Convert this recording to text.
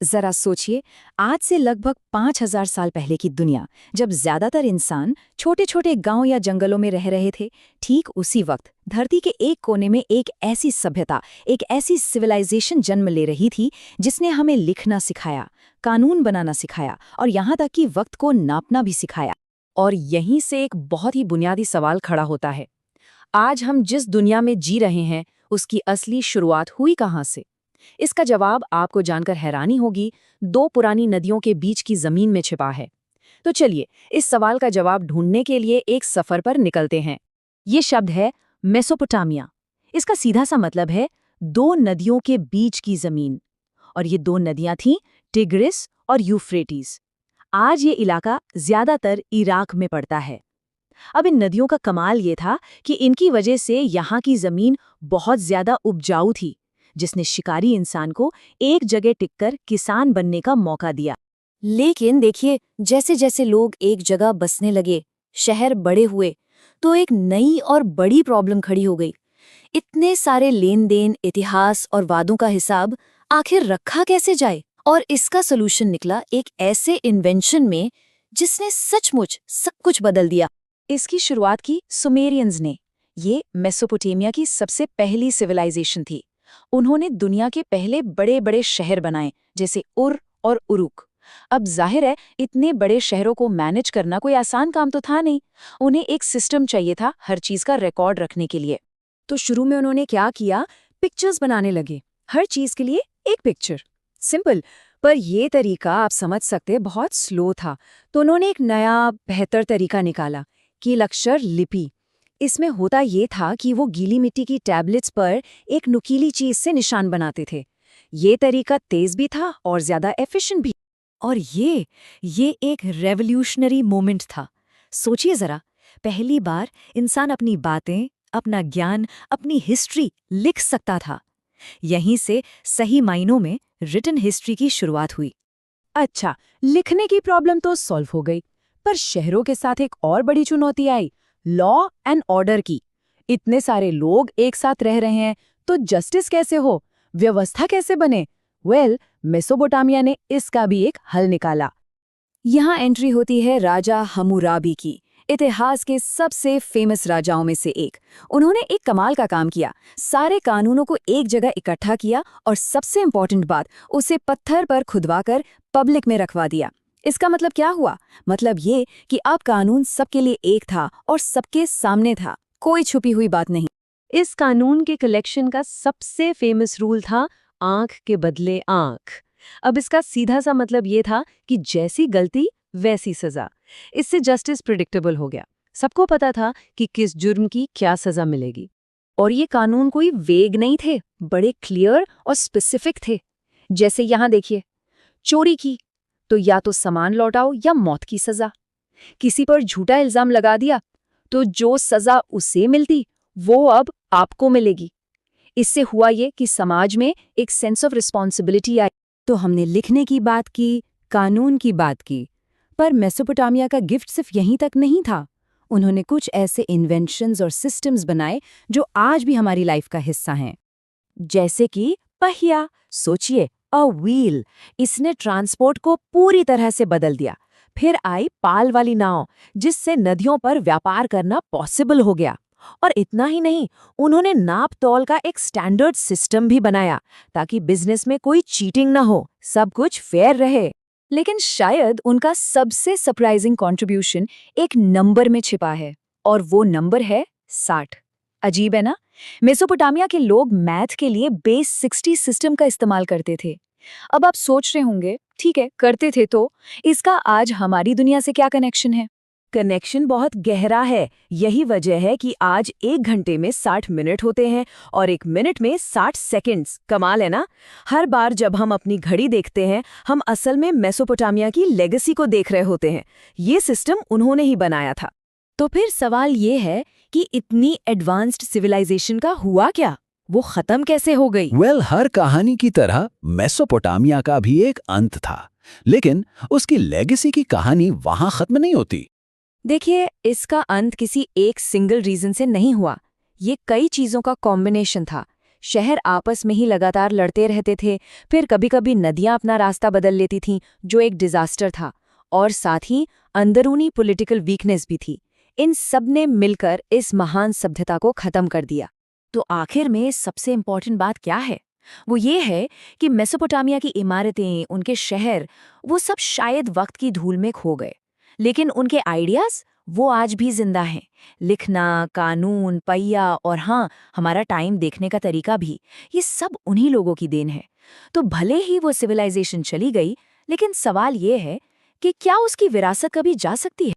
जरा सोचिए, आज से लगभग 5000 साल पहले की दुनिया, जब ज्यादातर इंसान छोटे छोटे गांव या जंगलों में रह रहे थे, ठीक उसी वक्त धरती के एक कोने में एक ऐसी सभ्यता, एक ऐसी सिविलाइजेशन जन्म ले रही थी जिसने हमें लिखना सिखाया, कानून बनाना सिखाया और यहाँ तक कि वक्त को नापना भी सिखाया। और यहीं से एक बहुत ही बुनियादी सवाल खड़ा होता है, आज हम जिस दुनिया में जी रहे हैं उसकी असली शुरुआत हुई कहाँ से? इसका जवाब आपको जानकर हैरानी होगी, दो पुरानी नदियों के बीच की जमीन में छिपा है। तो चलिए इस सवाल का जवाब ढूंढने के लिए एक सफर पर निकलते हैं। ये शब्द है मेसोपोटामिया। इसका सीधा सा मतलब है दो नदियों के बीच की जमीन। और ये दो नदियां थीं टिग्रिस और यूफ्रेटिस। आज ये इलाका ज्यादातर इराक में पड़ता है। अब इन नदियों का कमाल ये था कि इनकी वजह से यहाँ की जमीन बहुत ज्यादा उपजाऊ थी, जिसने शिकारी इंसान को एक जगह टिककर किसान बनने का मौका दिया। लेकिन देखिए, जैसे जैसे लोग एक जगह बसने लगे, शहर बड़े हुए, तो एक नई और बड़ी प्रॉब्लम खड़ी हो गई। इतने सारे लेन देन, इतिहास और वादों का हिसाब आखिर रखा कैसे जाए? और इसका सोल्यूशन निकला एक ऐसे इन्वेंशन में जिसने सचमुच सब कुछ बदल दिया। इसकी शुरुआत की सुमेरियंस ने। ये मेसोपोटामिया की सबसे पहली सिविलाइजेशन थी। उन्होंने दुनिया के पहले बड़े बड़े शहर बनाए, जैसे उर और उरुक। अब जाहिर है, इतने बड़े शहरों को मैनेज करना कोई आसान काम तो था नहीं। उन्हें एक सिस्टम चाहिए था हर चीज का रिकॉर्ड रखने के लिए। तो शुरू में उन्होंने क्या किया, पिक्चर्स बनाने लगे। हर चीज के लिए एक पिक्चर। सिंपल, पर यह तरीका आप समझ सकते हैं बहुत स्लो था। तो उन्होंने एक नया बेहतर तरीका निकाला, कीलक्षर लिपि। इसमें होता ये था कि वो गीली मिट्टी की टैबलेट्स पर एक नुकीली चीज से निशान बनाते थे। ये तरीका तेज भी था और ज्यादा एफिशिएंट भी। और ये एक रेवोल्यूशनरी मोमेंट था। सोचिए जरा, पहली बार इंसान अपनी बातें, अपना ज्ञान, अपनी हिस्ट्री लिख सकता था। यहीं से सही मायनों में रिटन हिस्ट्री की शुरुआत हुई। अच्छा, लिखने की प्रॉब्लम तो सॉल्व हो गई, पर शहरों के साथ एक और बड़ी चुनौती आई, लॉ एंड ऑर्डर की। इतने सारे लोग एक साथ रह रहे हैं, तो जस्टिस कैसे हो, व्यवस्था कैसे बने? मेसोपोटामिया ने इसका भी एक हल निकाला। यहाँ एंट्री होती है राजा हम्मुराबी की, इतिहास के सबसे फेमस राजाओं में से एक। उन्होंने एक कमाल का काम किया, सारे कानूनों को एक जगह इकट्ठा किया और सबसे इम्पोर्टेंट बात, उसे पत्थर पर खुदवाकर पब्लिक में रखवा दिया। इसका मतलब क्या हुआ? मतलब ये कि अब कानून सबके लिए एक था और सबके सामने था, कोई छुपी हुई बात नहीं। इस कानून के कलेक्शन का सबसे फेमस रूल था आंख के बदले आंख। अब इसका सीधा सा मतलब ये था कि जैसी गलती वैसी सजा। इससे जस्टिस प्रिडिक्टेबल हो गया। सबको पता था कि किस जुर्म की क्या सजा मिलेगी। और ये कानून कोई वेग नहीं थे, बड़े क्लियर और स्पेसिफिक थे। जैसे यहाँ देखिए, चोरी की तो या तो सामान लौटाओ या मौत की सजा। किसी पर झूठा इल्जाम लगा दिया तो जो सजा उसे मिलती वो अब आपको मिलेगी। इससे हुआ ये कि समाज में एक सेंस ऑफ रिस्पॉन्सिबिलिटी आई। तो हमने लिखने की बात की, कानून की बात की, पर मेसोपोटामिया का गिफ्ट सिर्फ यहीं तक नहीं था। उन्होंने कुछ ऐसे इन्वेंशंस और सिस्टम्स बनाए जो आज भी हमारी लाइफ का हिस्सा हैं। जैसे कि पहिया। सोचिए, अ व्हील। इसने ट्रांसपोर्ट को पूरी तरह से बदल दिया। फिर आई पाल वाली नाव, जिससे नदियों पर व्यापार करना पॉसिबल हो गया। और इतना ही नहीं, उन्होंने नाप तौल का एक स्टैंडर्ड सिस्टम भी बनाया ताकि बिजनेस में कोई चीटिंग ना हो, सब कुछ फेयर रहे। लेकिन शायद उनका सबसे सरप्राइजिंग कंट्रीब्यूशन एक नंबर में छिपा है, और वो नंबर है 60। अजीब है ना? मेसोपोटामिया के लोग मैथ के लिए बेस 60 सिस्टम का इस्तेमाल करते थे। अब आप सोच रहे होंगे, ठीक है करते थे, तो इसका आज हमारी दुनिया से क्या कनेक्शन है? कनेक्शन बहुत गहरा है। यही वजह है कि आज 1 घंटे में 60 मिनट होते हैं और 1 मिनट में 60 सेकंड्स। कमाल है ना? हर बार जब हम अपनी घड़ी देखते हैं, हम असल में मेसोपोटामिया की लेगेसी को देख रहे होते हैं। ये सिस्टम उन्होंने ही बनाया था। तो फिर सवाल ये है कि इतनी एडवांस्ड सिविलाइजेशन का हुआ क्या? वो खत्म कैसे हो गई? हर कहानी की तरह मेसोपोटामिया का भी एक अंत था, लेकिन उसकी लेगेसी की कहानी वहां खत्म नहीं होती। देखिए, इसका अंत किसी एक सिंगल रीजन से नहीं हुआ। ये कई चीजों का कॉम्बिनेशन था। शहर आपस में ही लगातार लड़ते रहते थे, फिर कभी-कभी नदियां अपना रास्ता बदल लेती थीं, जो एक डिजास्टर था। और साथ ही अंदरूनी पॉलिटिकल वीकनेस भी थी। इन सब ने मिलकर इस महान सभ्यता को खत्म कर दिया। तो आखिर में सबसे इम्पोर्टेंट बात क्या है? वो ये है कि मेसोपोटामिया की इमारतें, उनके शहर, वो सब शायद वक्त की धूल में खो गए, लेकिन उनके आइडियाज वो आज भी जिंदा हैं। लिखना, कानून, पहिया और हाँ, हमारा टाइम देखने का तरीका भी, ये सब उन्हीं लोगों की देन है। तो भले ही वो सिविलाइजेशन चली गई, लेकिन सवाल ये है कि क्या उसकी विरासत कभी जा सकती है?